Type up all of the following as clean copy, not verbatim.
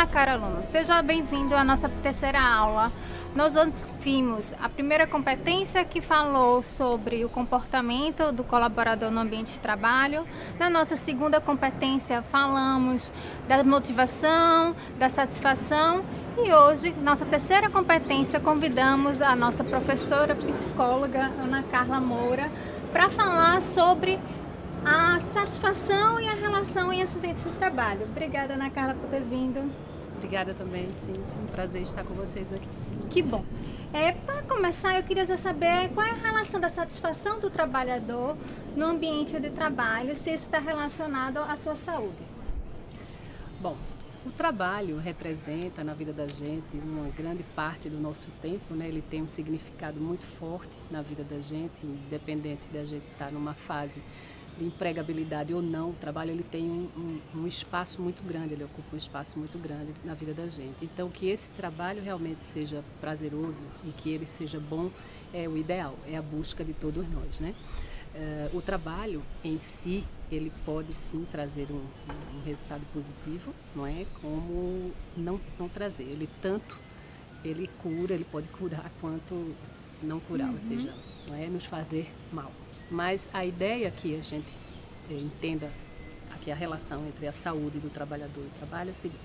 Olá, caro aluno, seja bem-vindo à nossa terceira aula. Nós antes vimos a primeira competência que falou sobre o comportamento do colaborador no ambiente de trabalho. Na nossa segunda competência falamos da motivação, da satisfação e hoje, nossa terceira competência, convidamos a nossa professora psicóloga Ana Carla Moura para falar sobre a satisfação e a relação em acidentes de trabalho. Obrigada, Ana Carla, por ter vindo. Obrigada também, Cíntia. Um prazer estar com vocês aqui. Que bom. Para começar, eu queria saber qual é a relação da satisfação do trabalhador no ambiente de trabalho, se isso está relacionado à sua saúde. Bom, o trabalho representa na vida da gente uma grande parte do nosso tempo, né? Ele tem um significado muito forte na vida da gente, independente da gente estar numa fase de empregabilidade ou não. O trabalho ele tem um espaço muito grande, ele ocupa um espaço muito grande na vida da gente. Então, que esse trabalho realmente seja prazeroso e que ele seja bom é o ideal, é a busca de todos nós, né? O trabalho em si, ele pode sim trazer um resultado positivo, não é? Como não trazer. Ele cura, ele pode curar quanto não curar, ou seja, não é nos fazer mal. Mas a ideia que a gente entenda aqui a relação entre a saúde do trabalhador e o trabalho é a seguinte: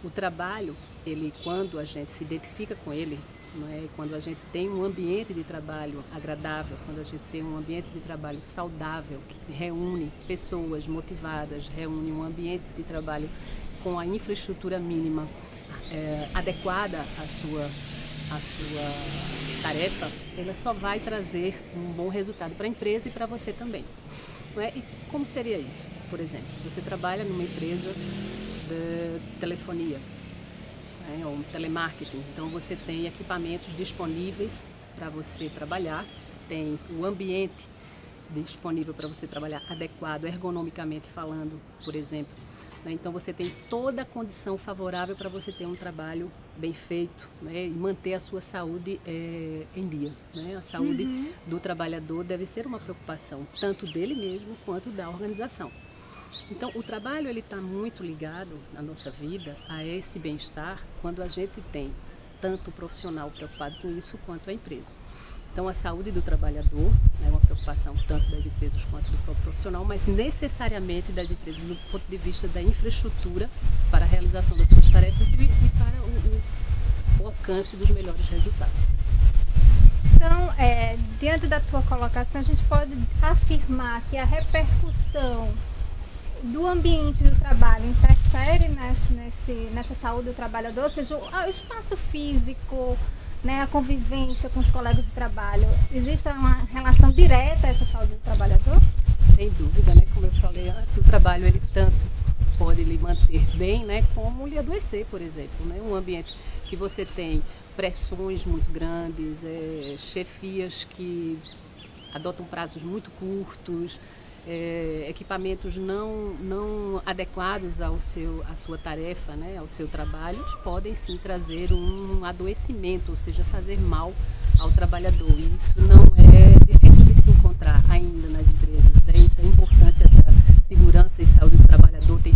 o trabalho, ele, quando a gente se identifica com ele, não é? Quando a gente tem um ambiente de trabalho agradável, quando a gente tem um ambiente de trabalho saudável, que reúne pessoas motivadas, reúne um ambiente de trabalho com a infraestrutura mínima adequada à sua tarefa, ela só vai trazer um bom resultado para a empresa e para você também. Não é? E como seria isso? Por exemplo, você trabalha numa empresa de telefonia, né, ou telemarketing, então você tem equipamentos disponíveis para você trabalhar, tem o ambiente disponível para você trabalhar adequado, ergonomicamente falando, por exemplo. Então você tem toda a condição favorável para você ter um trabalho bem feito, né, e manter a sua saúde em dia, né? A saúde do trabalhador deve ser uma preocupação tanto dele mesmo quanto da organização. Então o trabalho ele está muito ligado na nossa vida a esse bem-estar quando a gente tem tanto o profissional preocupado com isso quanto a empresa. Então a saúde do trabalhador é uma preocupação tanto das empresas quanto do próprio profissional, mas necessariamente das empresas do ponto de vista da infraestrutura para a realização das suas tarefas e para o alcance dos melhores resultados. Então, diante da tua colocação, a gente pode afirmar que a repercussão do ambiente do trabalho interfere nessa saúde do trabalhador, ou seja, o espaço físico, né, a convivência com os colegas de trabalho, existe uma relação direta a essa saúde do trabalhador? Sem dúvida, né? Como eu falei antes, o trabalho ele tanto pode lhe manter bem, né, como lhe adoecer, por exemplo, né? Um ambiente que você tem pressões muito grandes, chefias que adotam prazos muito curtos, equipamentos não adequados à sua tarefa, né, ao seu trabalho, podem sim trazer um adoecimento, ou seja, fazer mal ao trabalhador. E isso não é difícil de se encontrar ainda nas empresas, né? Isso, a importância da segurança e saúde do trabalhador tem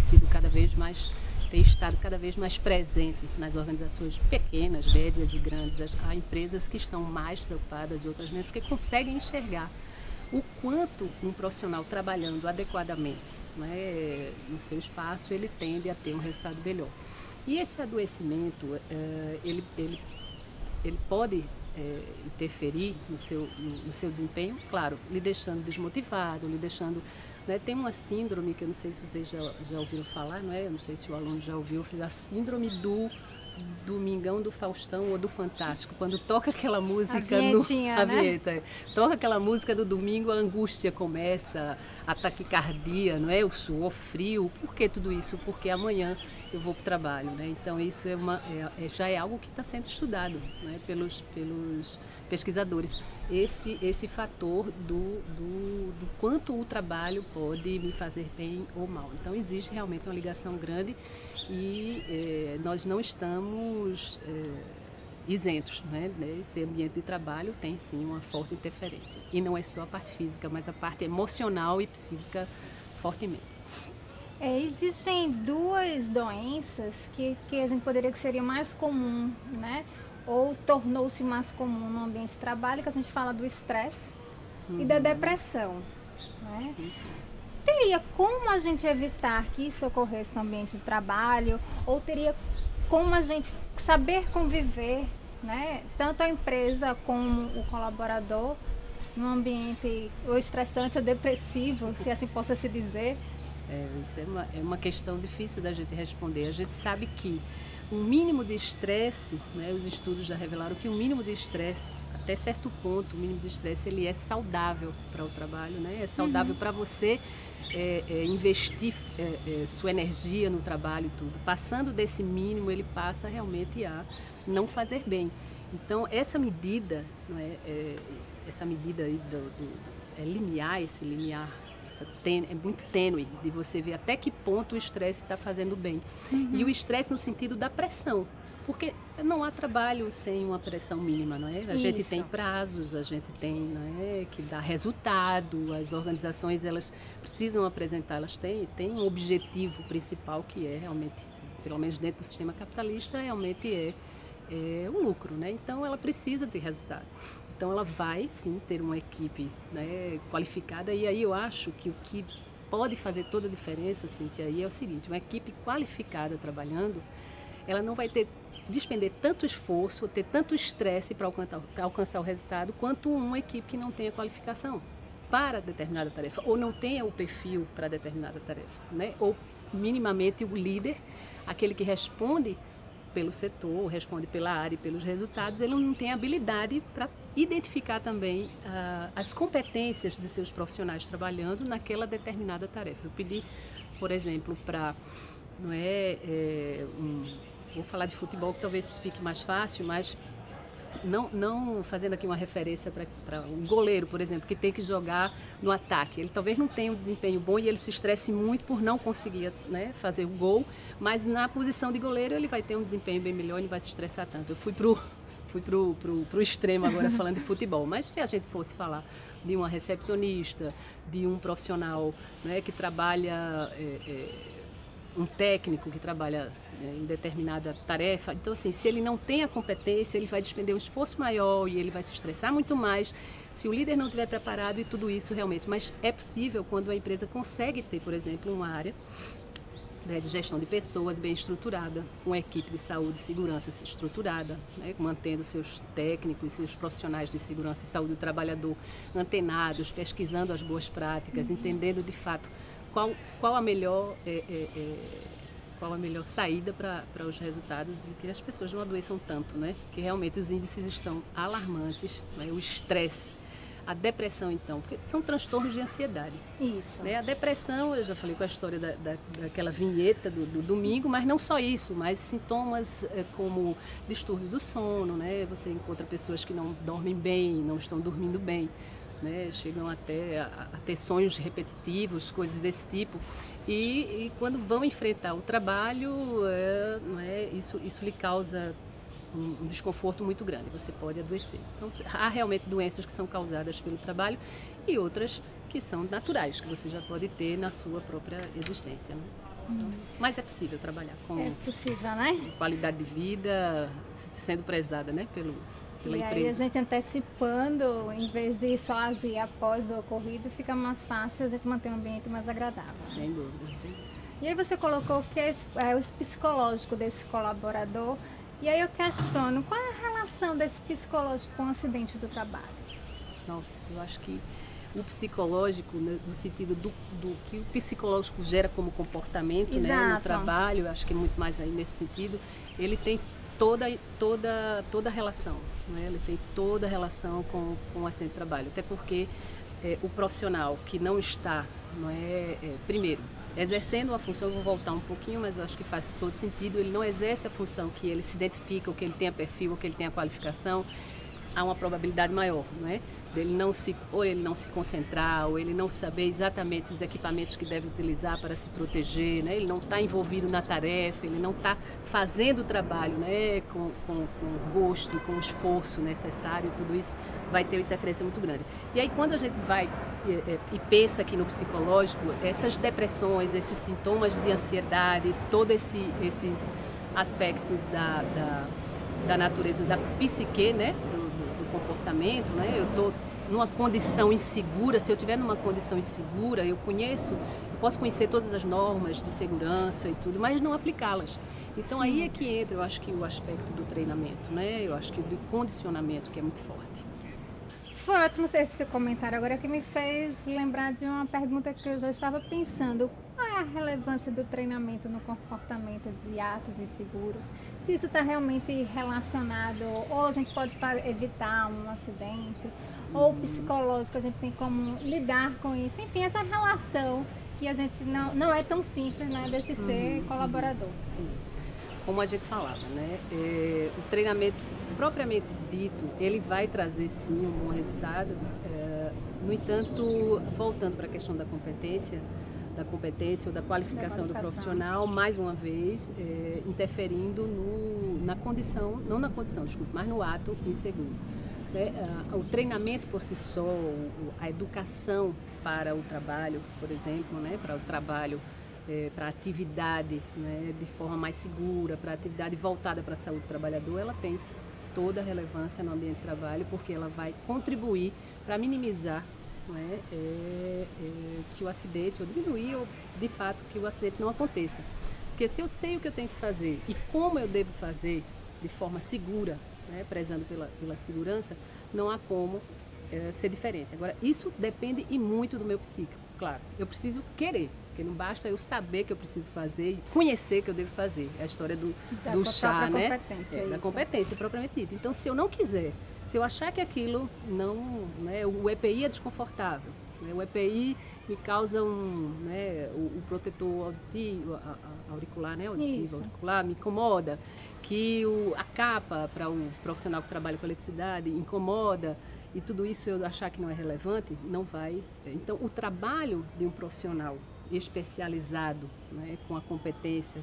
estado cada vez mais presente nas organizações pequenas, médias e grandes. Há empresas que estão mais preocupadas e outras menos, porque conseguem enxergar o quanto um profissional trabalhando adequadamente, né, no seu espaço, ele tende a ter um resultado melhor. E esse adoecimento, ele pode interferir no seu desempenho, claro, lhe deixando desmotivado, lhe deixando... Né, tem uma síndrome que eu não sei se vocês já ouviram falar, não é? Eu não sei se o aluno já ouviu, a síndrome do Domingão do Faustão ou do Fantástico, quando toca aquela música a vinheta, toca aquela música do domingo, a angústia começa, a taquicardia, não é? O suor frio. Por que tudo isso? Porque amanhã eu vou para o trabalho, né? Então isso já é algo que está sendo estudado, né, pelos pesquisadores. Esse fator do quanto o trabalho pode me fazer bem ou mal. Então existe realmente uma ligação grande e nós não estamos isentos, né? Esse ambiente de trabalho tem sim uma forte interferência. E não é só a parte física, mas a parte emocional e psíquica fortemente. Existem duas doenças que a gente poderia que seria mais comum, né? Ou tornou-se mais comum no ambiente de trabalho, que a gente fala do estresse e da depressão, né? Sim, sim. Teria como a gente evitar que isso ocorresse no ambiente de trabalho? Ou teria como a gente saber conviver, né? Tanto a empresa como o colaborador, num ambiente ou estressante ou depressivo, se assim possa se dizer? Isso é uma questão difícil da gente responder. A gente sabe que o mínimo de estresse, né, os estudos já revelaram que o mínimo de estresse, até certo ponto, o mínimo de estresse ele é saudável para o trabalho, né? É saudável para você investir sua energia no trabalho e tudo. Passando desse mínimo, ele passa realmente a não fazer bem. Então, essa medida, não essa medida aí limiar, esse limiar, é muito tênue de você ver até que ponto o estresse está fazendo bem. E o estresse no sentido da pressão, porque não há trabalho sem uma pressão mínima, não é? A gente tem prazos, a gente tem, que dar resultado, as organizações elas precisam apresentar, elas têm um objetivo principal que é realmente, pelo menos dentro do sistema capitalista, realmente é o lucro, né? Então ela precisa ter resultado. Então ela vai sim ter uma equipe, né, qualificada, e aí eu acho que o que pode fazer toda a diferença, Cíntia, aí é o seguinte: uma equipe qualificada trabalhando, ela não vai despender tanto esforço, ter tanto estresse para alcançar o resultado, quanto uma equipe que não tenha qualificação para determinada tarefa, ou não tenha o perfil para determinada tarefa, né? Ou minimamente o líder, aquele que responde pelo setor, responde pela área e pelos resultados, ele não tem habilidade para identificar também as competências de seus profissionais trabalhando naquela determinada tarefa. Eu pedi, por exemplo, para, vou falar de futebol que talvez fique mais fácil, mas não fazendo aqui uma referência para um goleiro, por exemplo, que tem que jogar no ataque. Ele talvez não tenha um desempenho bom e ele se estresse muito por não conseguir, né, fazer o gol, mas na posição de goleiro ele vai ter um desempenho bem melhor e não vai se estressar tanto. Eu fui pro extremo agora falando de futebol, mas se a gente fosse falar de uma recepcionista, de um profissional, né, que trabalha... um técnico que trabalha em determinada tarefa, então assim, se ele não tem a competência, ele vai despender um esforço maior e ele vai se estressar muito mais se o líder não estiver preparado e tudo isso realmente. Mas é possível quando a empresa consegue ter, por exemplo, uma área, né, de gestão de pessoas bem estruturada, uma equipe de saúde e segurança estruturada, né, mantendo seus técnicos, seus profissionais de segurança e saúde do trabalhador antenados, pesquisando as boas práticas, entendendo de fato qual a melhor saída para os resultados e que as pessoas não adoeçam tanto, né? Que realmente os índices estão alarmantes, né? O estresse, a depressão, então, porque são transtornos de ansiedade. Isso. Né? A depressão, eu já falei com a história daquela vinheta do domingo, mas não só isso, mas sintomas como distúrbio do sono, né? Você encontra pessoas que não dormem bem, não estão dormindo bem. Né, chegam até a ter sonhos repetitivos, coisas desse tipo, e quando vão enfrentar o trabalho, isso lhe causa um desconforto muito grande, você pode adoecer. Então há realmente doenças que são causadas pelo trabalho e outras que são naturais, que você já pode ter na sua própria existência. Né? Então, mas é possível trabalhar com qualidade de vida, sendo prezada, né, pela empresa. Aí a gente antecipando, em vez de só agir após o ocorrido, fica mais fácil a gente manter um ambiente mais agradável. Sem dúvida, sim. E aí você colocou que é o psicológico desse colaborador. E aí eu questiono, qual é a relação desse psicológico com o acidente do trabalho? Nossa, eu acho que o psicológico, né, no sentido do que o psicológico gera como comportamento, né, no trabalho, eu acho que é muito mais aí nesse sentido, ele tem toda a relação, né? Ele tem toda a relação com o acidente de trabalho, até porque o profissional que não está, primeiro, exercendo a função, eu vou voltar um pouquinho, mas eu acho que faz todo sentido, ele não exerce a função que ele se identifica, ou que ele tenha perfil, ou que ele tenha qualificação, há uma probabilidade maior, dele ou ele não se concentrar, ou ele não saber exatamente os equipamentos que deve utilizar para se proteger, ele não está envolvido na tarefa, ele não está fazendo o trabalho com gosto, com o esforço necessário, tudo isso vai ter uma interferência muito grande. E aí quando a gente vai e pensa aqui no psicológico, essas depressões, esses sintomas de ansiedade, todos esses aspectos da natureza, da psique, né? do comportamento, né? Eu estou numa condição insegura, se eu estiver numa condição insegura, eu posso conhecer todas as normas de segurança e tudo, mas não aplicá-las. Então Sim. Aí é que entra, eu acho que o aspecto do treinamento, né? Eu acho que do condicionamento, que é muito forte. Foi ótimo esse seu comentário agora, que me fez lembrar de uma pergunta que eu já estava pensando. Qual é a relevância do treinamento no comportamento de atos inseguros? Se isso está realmente relacionado, ou a gente pode evitar um acidente, ou psicológico, a gente tem como lidar com isso. Enfim, essa relação que a gente não é tão simples, né, desse ser colaborador. Como a gente falava, né, o treinamento propriamente dito, ele vai trazer sim um bom resultado. No entanto, voltando para a questão da competência ou da qualificação do profissional, mais uma vez, interferindo na condição, não na condição, desculpe, mas no ato inseguro. O treinamento por si só, a educação para o trabalho, por exemplo, né, para o trabalho, para a atividade, né, de forma mais segura, para a atividade voltada para a saúde do trabalhador, ela tem toda a relevância no ambiente de trabalho, porque ela vai contribuir para minimizar, né, que o acidente, ou diminuir, ou de fato que o acidente não aconteça. Porque se eu sei o que eu tenho que fazer e como eu devo fazer de forma segura, né, prezando pela segurança, não há como ser diferente. Agora, isso depende e muito do meu psíquico, claro. Eu preciso querer, porque não basta eu saber que eu preciso fazer e conhecer que eu devo fazer. É a história do chá, né? Da competência propriamente dita. Então, se eu não quiser, se eu achar que aquilo não, né, o EPI é desconfortável, né, o EPI me causa o protetor auditivo, auricular, né, auditivo, auricular, me incomoda, que a capa para o profissional que trabalha com eletricidade incomoda, e tudo isso eu achar que não é relevante, não vai. Então, o trabalho de um profissional especializado, né, com a competência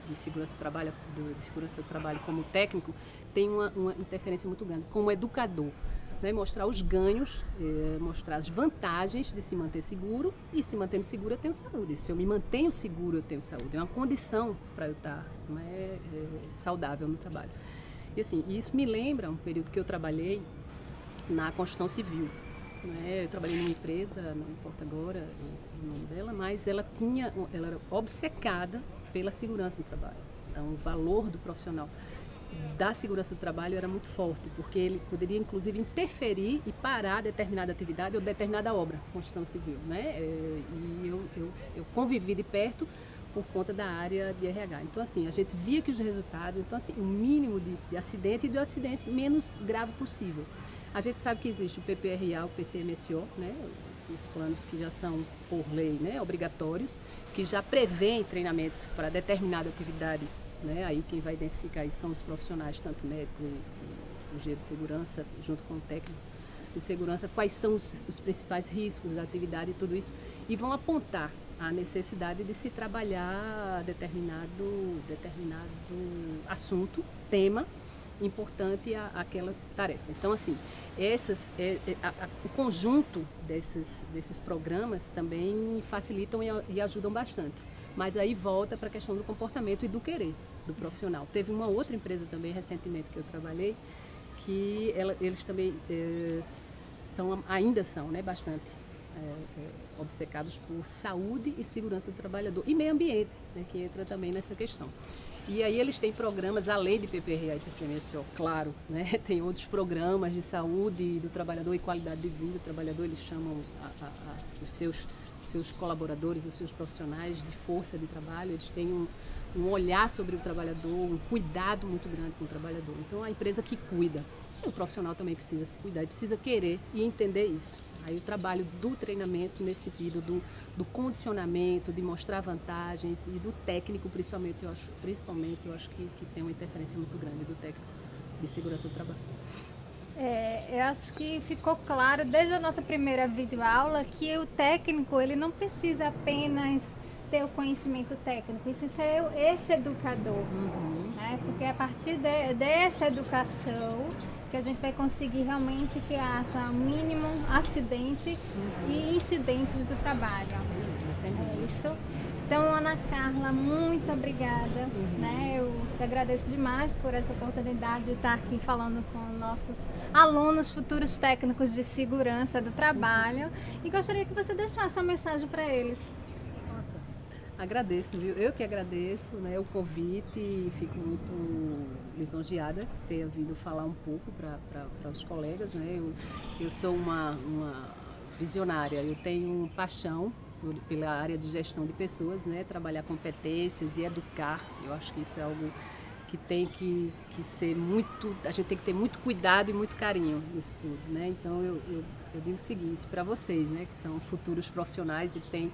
de segurança do trabalho como técnico, tem uma interferência muito grande. Como educador, né, mostrar os ganhos, mostrar as vantagens de se manter seguro, e se mantendo seguro eu tenho saúde. Se eu me mantenho seguro eu tenho saúde. É uma condição para eu estar, né, saudável no trabalho. E assim, isso me lembra um período que eu trabalhei na construção civil. Eu trabalhei numa empresa, não importa agora o nome dela, mas ela era obcecada pela segurança no trabalho. Então, o valor do profissional da segurança do trabalho era muito forte, porque ele poderia, inclusive, interferir e parar determinada atividade ou determinada obra, construção civil, né? E eu convivi de perto por conta da área de RH. Então, assim, a gente via que os resultados, então, assim, o mínimo de acidente e do acidente menos grave possível. A gente sabe que existe o PPRA, o PCMSO, né, os planos que já são, por lei, né, obrigatórios, que já prevêem treinamentos para determinada atividade, né, aí quem vai identificar isso são os profissionais, tanto médico e engenheiro de segurança, junto com o técnico de segurança, quais são os principais riscos da atividade e tudo isso, e vão apontar a necessidade de se trabalhar determinado assunto, tema, importante àquela tarefa. Então, assim, o conjunto desses programas também facilitam e ajudam bastante. Mas aí volta para a questão do comportamento e do querer do profissional. Teve uma outra empresa também, recentemente, que eu trabalhei, que eles também ainda são, né, bastante obcecados por saúde e segurança do trabalhador. E meio ambiente, né, que entra também nessa questão. E aí eles têm programas, além de PPRA e PCMSO, claro, né? Tem outros programas de saúde do trabalhador e qualidade de vida do trabalhador. Eles chamam os seus colaboradores, os seus profissionais de força de trabalho. Eles têm um olhar sobre o trabalhador, um cuidado muito grande com o trabalhador. Então, a empresa que cuida, o profissional também precisa se cuidar, precisa querer e entender isso. Aí o trabalho do treinamento nesse sentido do condicionamento, de mostrar vantagens, e do técnico principalmente eu acho que tem uma interferência muito grande do técnico de segurança do trabalho. Eu acho que ficou claro desde a nossa primeira videoaula que o técnico ele não precisa apenas ter o conhecimento técnico, isso é esse educador. né? Porque é a partir dessa educação que a gente vai conseguir realmente que haja mínimo acidente e incidentes do trabalho. É isso. Então, Ana Carla, muito obrigada, né? Eu te agradeço demais por essa oportunidade de estar aqui falando com nossos alunos, futuros técnicos de segurança do trabalho, e gostaria que você deixasse uma mensagem para eles. Nossa, agradeço, viu? Eu que agradeço, né, o convite, e fico muito lisonjeada de ter vindo falar um pouco para os colegas, né? Eu sou uma visionária, eu tenho paixão pela área de gestão de pessoas, né? Trabalhar competências e educar. Eu acho que isso é algo que tem que ser muito, a gente tem que ter muito cuidado e muito carinho nisso tudo, né? Então eu digo o seguinte para vocês, né, que são futuros profissionais e têm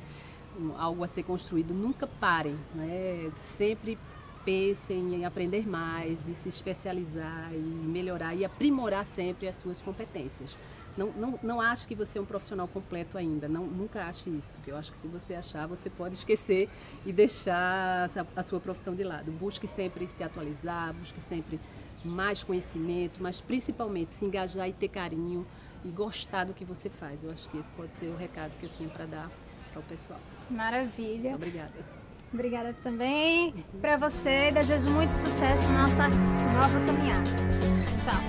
algo a ser construído, nunca parem, né? Sempre pensem em aprender mais e se especializar e melhorar e aprimorar sempre as suas competências. Não ache que você é um profissional completo ainda, nunca ache isso, porque eu acho que se você achar, você pode esquecer e deixar a sua profissão de lado. Busque sempre se atualizar, busque sempre mais conhecimento, mas principalmente se engajar e ter carinho e gostar do que você faz. Eu acho que esse pode ser o recado que eu tinha para dar para o pessoal. Maravilha. Muito obrigada. Obrigada também para você. Desejo muito sucesso na nossa nova caminhada. Tchau.